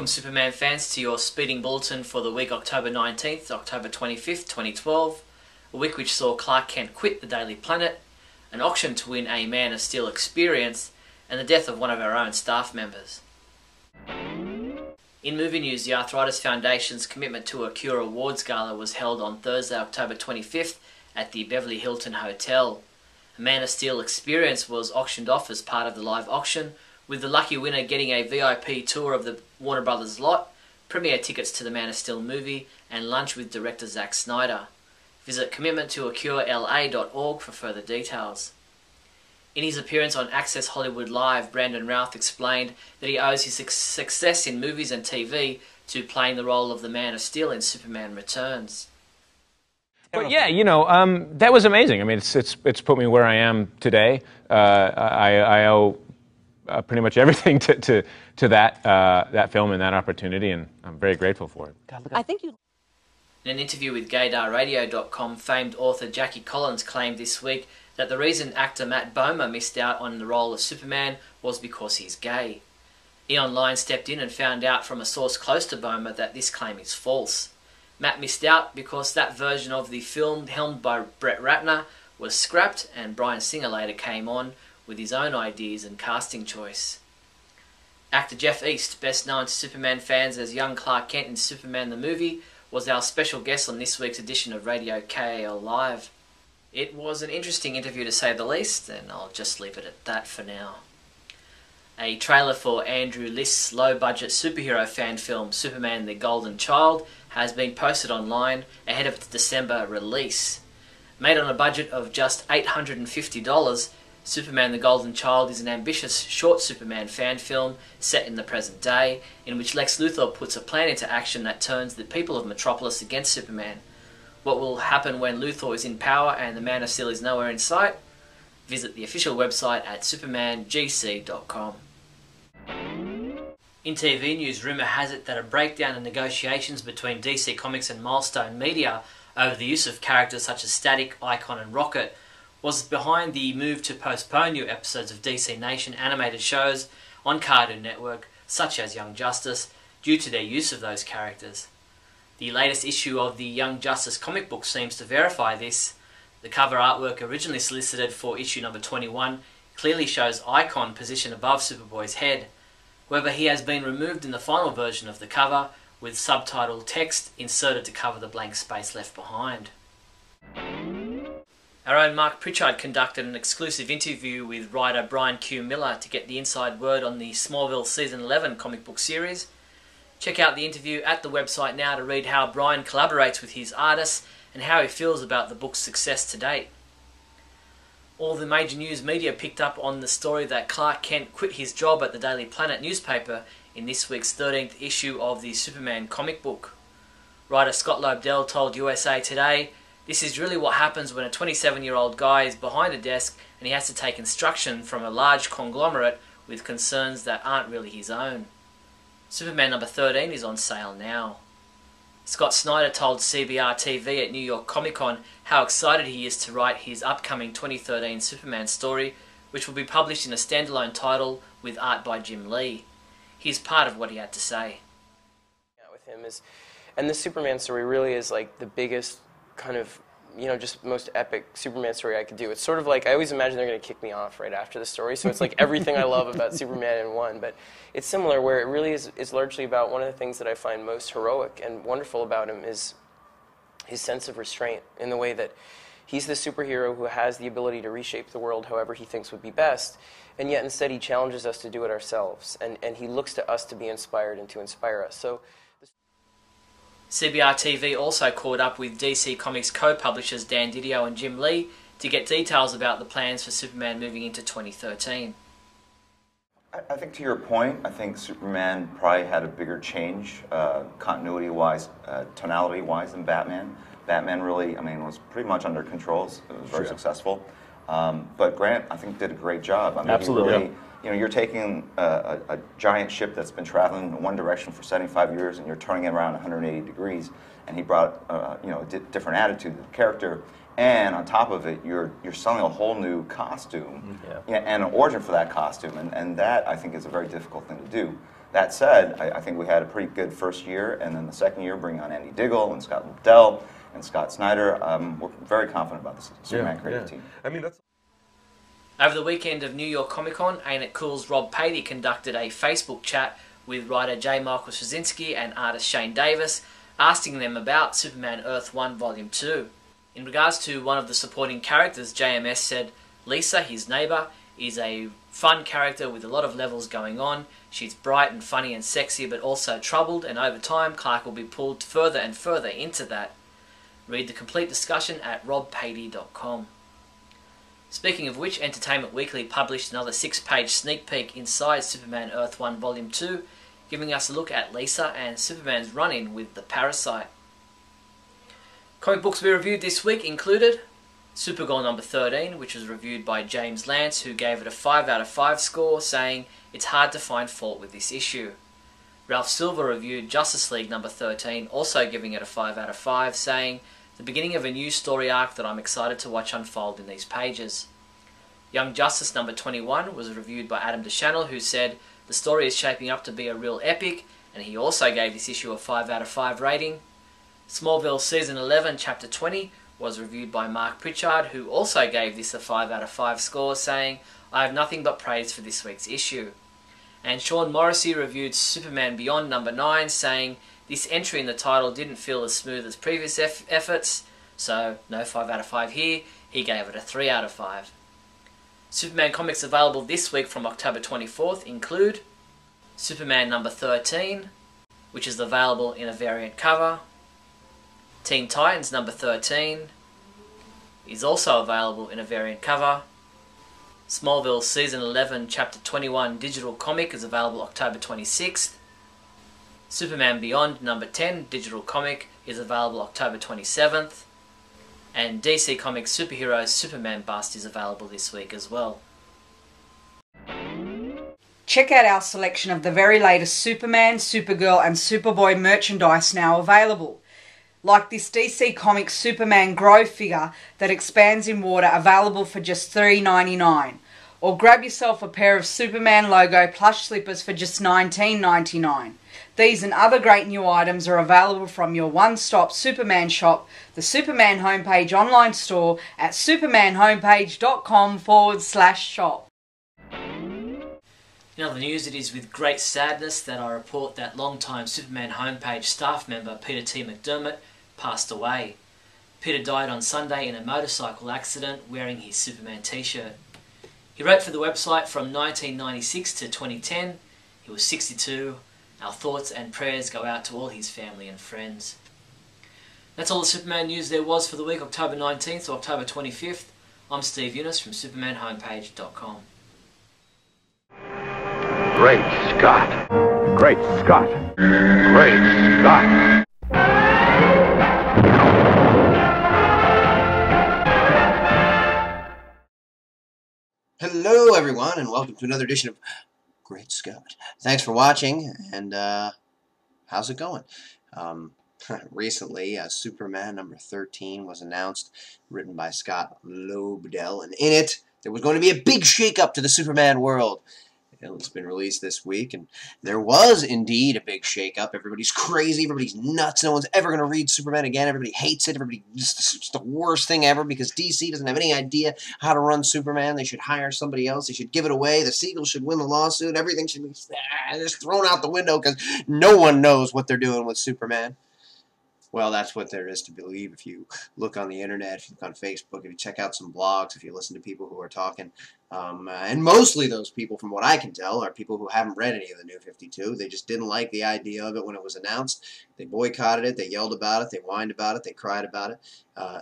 Welcome Superman fans to your speeding bulletin for the week October 19th to October 25th, 2012, a week which saw Clark Kent quit the Daily Planet, an auction to win a Man of Steel experience, and the death of one of our own staff members. In movie news, the Arthritis Foundation's Commitment to a Cure Awards Gala was held on Thursday, October 25th at the Beverly Hilton Hotel. A Man of Steel experience was auctioned off as part of the live auction, with the lucky winner getting a VIP tour of the Warner Brothers lot, premiere tickets to the Man of Steel movie, and lunch with director Zack Snyder. Visit commitmenttoacurela.org for further details. In his appearance on Access Hollywood Live, Brandon Routh explained that he owes his success in movies and TV to playing the role of the Man of Steel in Superman Returns. But yeah, you know, that was amazing. I mean, it's put me where I am today. I owe pretty much everything to that film and that opportunity, and I'm very grateful for it. I think you. In an interview with GaydarRadio.com, famed author Jackie Collins claimed this week that the reason actor Matt Bomer missed out on the role of Superman was because he's gay. E! Online stepped in and found out from a source close to Bomer that this claim is false. Matt missed out because that version of the film, helmed by Brett Ratner, was scrapped, and Bryan Singer later came on with his own ideas and casting choice. Actor Jeff East, best known to Superman fans as young Clark Kent in Superman the Movie, was our special guest on this week's edition of Radio KAL Live. It was an interesting interview to say the least, and I'll just leave it at that for now. A trailer for Andrew List's low-budget superhero fan film Superman the Golden Child has been posted online ahead of its December release. Made on a budget of just $850, Superman the Golden Child is an ambitious short Superman fan film set in the present day, in which Lex Luthor puts a plan into action that turns the people of Metropolis against Superman. What will happen when Luthor is in power and the Man of Steel is nowhere in sight? Visit the official website at supermangc.com. In TV news, rumour has it that a breakdown in negotiations between DC Comics and Milestone Media over the use of characters such as Static, Icon and Rocket was behind the move to postpone new episodes of DC Nation animated shows on Cartoon Network, such as Young Justice, due to their use of those characters. The latest issue of the Young Justice comic book seems to verify this. The cover artwork originally solicited for issue number 21 clearly shows Icon positioned above Superboy's head. However, he has been removed in the final version of the cover, with subtitle text inserted to cover the blank space left behind. Our own Mark Pritchard conducted an exclusive interview with writer Brian Q. Miller to get the inside word on the Smallville Season 11 comic book series. Check out the interview at the website now to read how Brian collaborates with his artists and how he feels about the book's success to date. All the major news media picked up on the story that Clark Kent quit his job at the Daily Planet newspaper in this week's 13th issue of the Superman comic book. Writer Scott Lobdell told USA Today, "This is really what happens when a 27-year-old guy is behind a desk and he has to take instruction from a large conglomerate with concerns that aren't really his own." Superman number 13 is on sale now. Scott Snyder told CBR-TV at New York Comic Con how excited he is to write his upcoming 2013 Superman story, which will be published in a standalone title with art by Jim Lee. Here's part of what he had to say. With him is, and the Superman story really is like the biggest kind of, you know, just most epic Superman story I could do. It's sort of like, I always imagine they're going to kick me off right after the story, so it's like everything I love about Superman in one, but it's similar where it really is largely about one of the things that I find most heroic and wonderful about him is his sense of restraint in the way that he's the superhero who has the ability to reshape the world however he thinks would be best, and yet instead he challenges us to do it ourselves, and he looks to us to be inspired and to inspire us. So CBR-TV also caught up with DC Comics co-publishers Dan Didio and Jim Lee to get details about the plans for Superman moving into 2013. I think to your point, I think Superman probably had a bigger change, continuity-wise, tonality-wise than Batman. Batman really, I mean, was pretty much under control. It was very successful. But Grant, I think, did a great job. I mean, absolutely. Really, you know, you're taking a giant ship that's been traveling in one direction for 75 years, and you're turning it around 180 degrees. And he brought, you know, a different attitude to the character. And on top of it, you're selling a whole new costume and an origin for that costume, and that I think is a very difficult thing to do. That said, I think we had a pretty good first year, and then the second year, bringing on Andy Diggle and Scott Lobdell and Scott Snyder, we're very confident about the Superman creative team. I mean, that's... Over the weekend of New York Comic Con, Ain't It Cool's Rob Patey conducted a Facebook chat with writer J. Michael Straczynski and artist Shane Davis, asking them about Superman Earth 1 Volume 2. In regards to one of the supporting characters, JMS said, Lisa, his neighbour, is a fun character with a lot of levels going on. She's bright and funny and sexy, but also troubled, and over time Clark will be pulled further and further into that. Read the complete discussion at robpatey.com. Speaking of which, Entertainment Weekly published another 6-page sneak peek inside Superman Earth 1 Volume 2, giving us a look at Lisa and Superman's run-in with the Parasite. Comic books we reviewed this week included Supergirl number 13, which was reviewed by James Lance, who gave it a 5 out of 5 score, saying it's hard to find fault with this issue. Ralph Silver reviewed Justice League number 13, also giving it a 5 out of 5, saying the beginning of a new story arc that I'm excited to watch unfold in these pages. Young Justice number 21 was reviewed by Adam DeChannel, who said the story is shaping up to be a real epic, and he also gave this issue a 5 out of 5 rating. Smallville Season 11 Chapter 20 was reviewed by Mark Pritchard, who also gave this a 5 out of 5 score, saying, I have nothing but praise for this week's issue. And Sean Morrissey reviewed Superman Beyond number 9, saying, this entry in the title didn't feel as smooth as previous efforts, so no 5 out of 5 here, he gave it a 3 out of 5. Superman comics available this week from October 24th include Superman number 13, which is available in a variant cover. Teen Titans number 13 is also available in a variant cover. Smallville Season 11 Chapter 21 digital comic is available October 26th. Superman Beyond number 10 digital comic is available October 27th. And DC Comics Superheroes Superman Bust is available this week as well. Check out our selection of the very latest Superman, Supergirl and Superboy merchandise now available. Like this DC Comics Superman Grow figure that expands in water, available for just $3.99. Or grab yourself a pair of Superman logo plush slippers for just $19.99. These and other great new items are available from your one-stop Superman shop, the Superman Homepage online store at supermanhomepage.com/shop. In other news, it is with great sadness that I report that long-time Superman Homepage staff member Peter T. McDermott passed away. Peter died on Sunday in a motorcycle accident wearing his Superman t-shirt. He wrote for the website from 1996 to 2010. He was 62. Our thoughts and prayers go out to all his family and friends. That's all the Superman news there was for the week October 19th to October 25th. I'm Steve Younis from supermanhomepage.com. Great Scott! Great Scott! Great Scott! Hello, everyone, and welcome to another edition of Great Scott. Thanks for watching, and how's it going? Recently, Superman number 13 was announced, written by Scott Lobdell, and in it, there was going to be a big shake-up to the Superman world. It's been released this week, and there was indeed a big shake-up. Everybody's crazy, everybody's nuts, no one's ever going to read Superman again, everybody hates it, it's the worst thing ever because DC doesn't have any idea how to run Superman. They should hire somebody else, they should give it away, the Seagull should win the lawsuit, everything should be just thrown out the window because no one knows what they're doing with Superman. Well, that's what there is to believe if you look on the internet, if you look on Facebook, if you check out some blogs, if you listen to people who are talking. And mostly those people, from what I can tell, are people who haven't read any of the New 52. They just didn't like the idea of it when it was announced. They boycotted it, they yelled about it, they whined about it, they cried about it.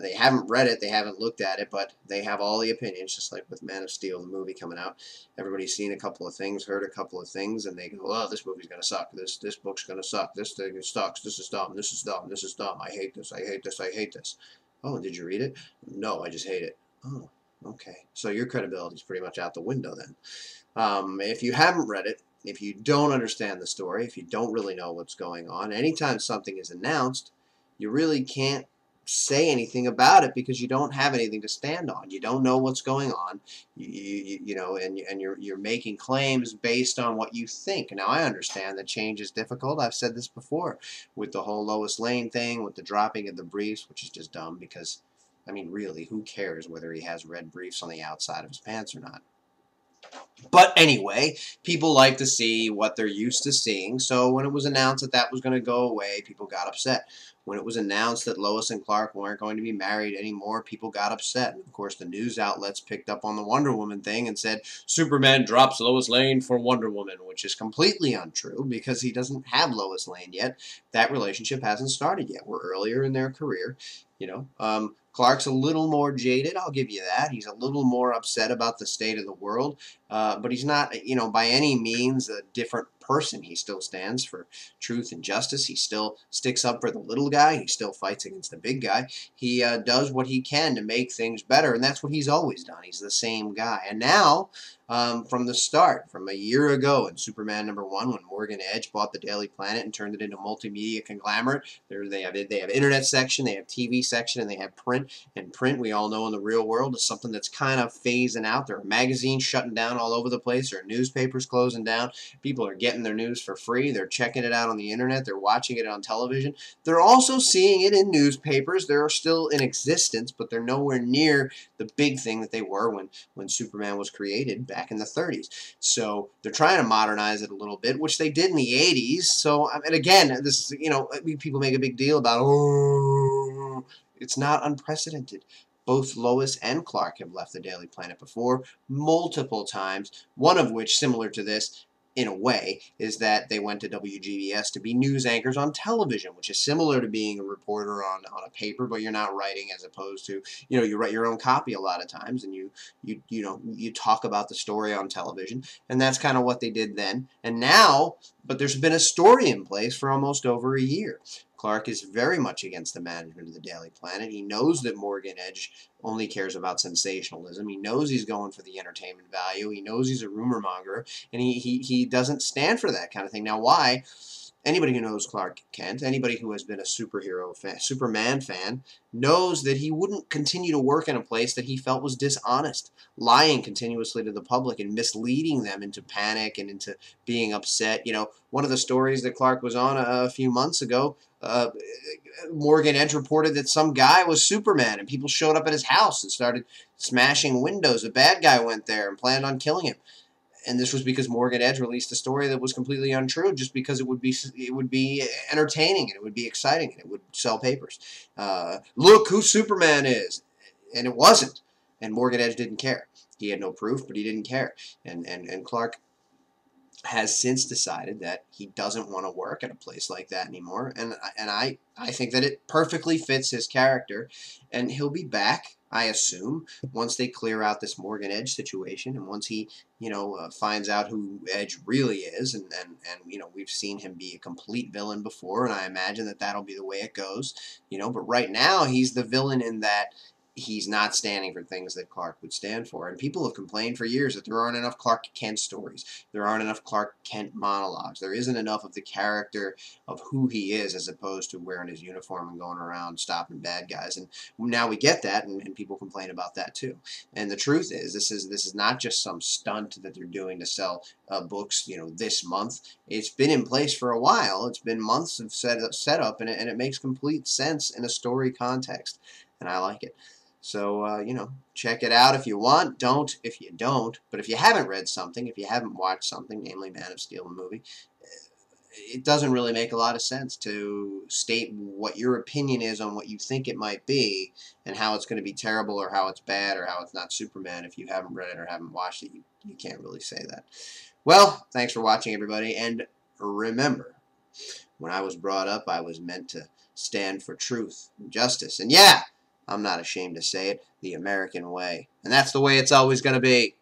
They haven't read it, they haven't looked at it, but they have all the opinions, just like with Man of Steel, the movie coming out. Everybody's seen a couple of things, heard a couple of things, and they go, oh, this movie's going to suck, this book's going to suck, this thing sucks, this is dumb, this is dumb, this is dumb, I hate this, I hate this, I hate this. Oh, did you read it? No, I just hate it. Oh. Okay, so your credibility is pretty much out the window then. If you haven't read it, if you don't understand the story, if you don't really know what's going on, anytime something is announced, you really can't say anything about it because you don't have anything to stand on. You don't know what's going on, you know, and you're making claims based on what you think. Now, I understand that change is difficult. I've said this before with the whole Lois Lane thing, with the dropping of the briefs, which is just dumb because, I mean, really, who cares whether he has red briefs on the outside of his pants or not? But anyway, people like to see what they're used to seeing, so when it was announced that that was going to go away, people got upset. When it was announced that Lois and Clark weren't going to be married anymore, people got upset. And of course, the news outlets picked up on the Wonder Woman thing and said, Superman drops Lois Lane for Wonder Woman, which is completely untrue because he doesn't have Lois Lane yet. That relationship hasn't started yet. We're earlier in their career, you know. Clark's a little more jaded, I'll give you that. He's a little more upset about the state of the world, but he's not, you know, by any means a different person. He still stands for truth and justice. He still sticks up for the little guy. He still fights against the big guy. He does what he can to make things better, and that's what he's always done. He's the same guy. And now, from the start, from a year ago in Superman #1, when Morgan Edge bought the Daily Planet and turned it into a multimedia conglomerate, they have internet section, they have TV section, and they have print. And print, we all know in the real world, is something that's kind of phasing out. There are magazines shutting down all over the place. There are newspapers closing down. People are getting their news for free. They're checking it out on the internet. They're watching it on television. They're also seeing it in newspapers. They're still in existence, but they're nowhere near the big thing that they were when Superman was created back in the 30s. So they're trying to modernize it a little bit, which they did in the 80s. So, and again, this is, you know, people make a big deal about, oh, it's not unprecedented. Both Lois and Clark have left the Daily Planet before, multiple times, one of which, similar to this, in a way, is that they went to WGBS to be news anchors on television, which is similar to being a reporter on a paper, but you're not writing as opposed to, you know, you write your own copy a lot of times, and you talk about the story on television, and that's kind of what they did then. And now, but there's been a story in place for almost over a year. Clark is very much against the management of the Daily Planet. He knows that Morgan Edge only cares about sensationalism. He knows he's going for the entertainment value. He knows he's a rumor monger, and he doesn't stand for that kind of thing. Now, why? Anybody who knows Clark Kent, anybody who has been a superhero fan, Superman fan, knows that he wouldn't continue to work in a place that he felt was dishonest, lying continuously to the public and misleading them into panic and into being upset. You know, one of the stories that Clark was on a few months ago, Morgan Edge reported that some guy was Superman, and people showed up at his house and started smashing windows. A bad guy went there and planned on killing him. And this was because Morgan Edge released a story that was completely untrue, just because it would be entertaining and it would be exciting and it would sell papers. Look who Superman is, and it wasn't. And Morgan Edge didn't care. He had no proof, but he didn't care. And Clark has since decided that he doesn't want to work at a place like that anymore. And I think that it perfectly fits his character, and he'll be back, I assume, once they clear out this Morgan Edge situation, and once he, you know, finds out who Edge really is, and you know, we've seen him be a complete villain before, and I imagine that that'll be the way it goes, you know. But right now, he's the villain in that he's not standing for things that Clark would stand for. And people have complained for years that there aren't enough Clark Kent stories. There aren't enough Clark Kent monologues. There isn't enough of the character of who he is, as opposed to wearing his uniform and going around stopping bad guys. And now we get that, and people complain about that too. And the truth is, this is not just some stunt that they're doing to sell books, you know, this month. It's been in place for a while. It's been months of setup, and it makes complete sense in a story context. And I like it. So, you know, check it out if you want. Don't if you don't. But if you haven't read something, if you haven't watched something, namely Man of Steel, the movie, it doesn't really make a lot of sense to state what your opinion is on what you think it might be and how it's going to be terrible or how it's bad or how it's not Superman. If you haven't read it or haven't watched it, you can't really say that. Well, thanks for watching, everybody. And remember, when I was brought up, I was meant to stand for truth and justice. And yeah, I'm not ashamed to say it, the American way. And that's the way it's always going to be.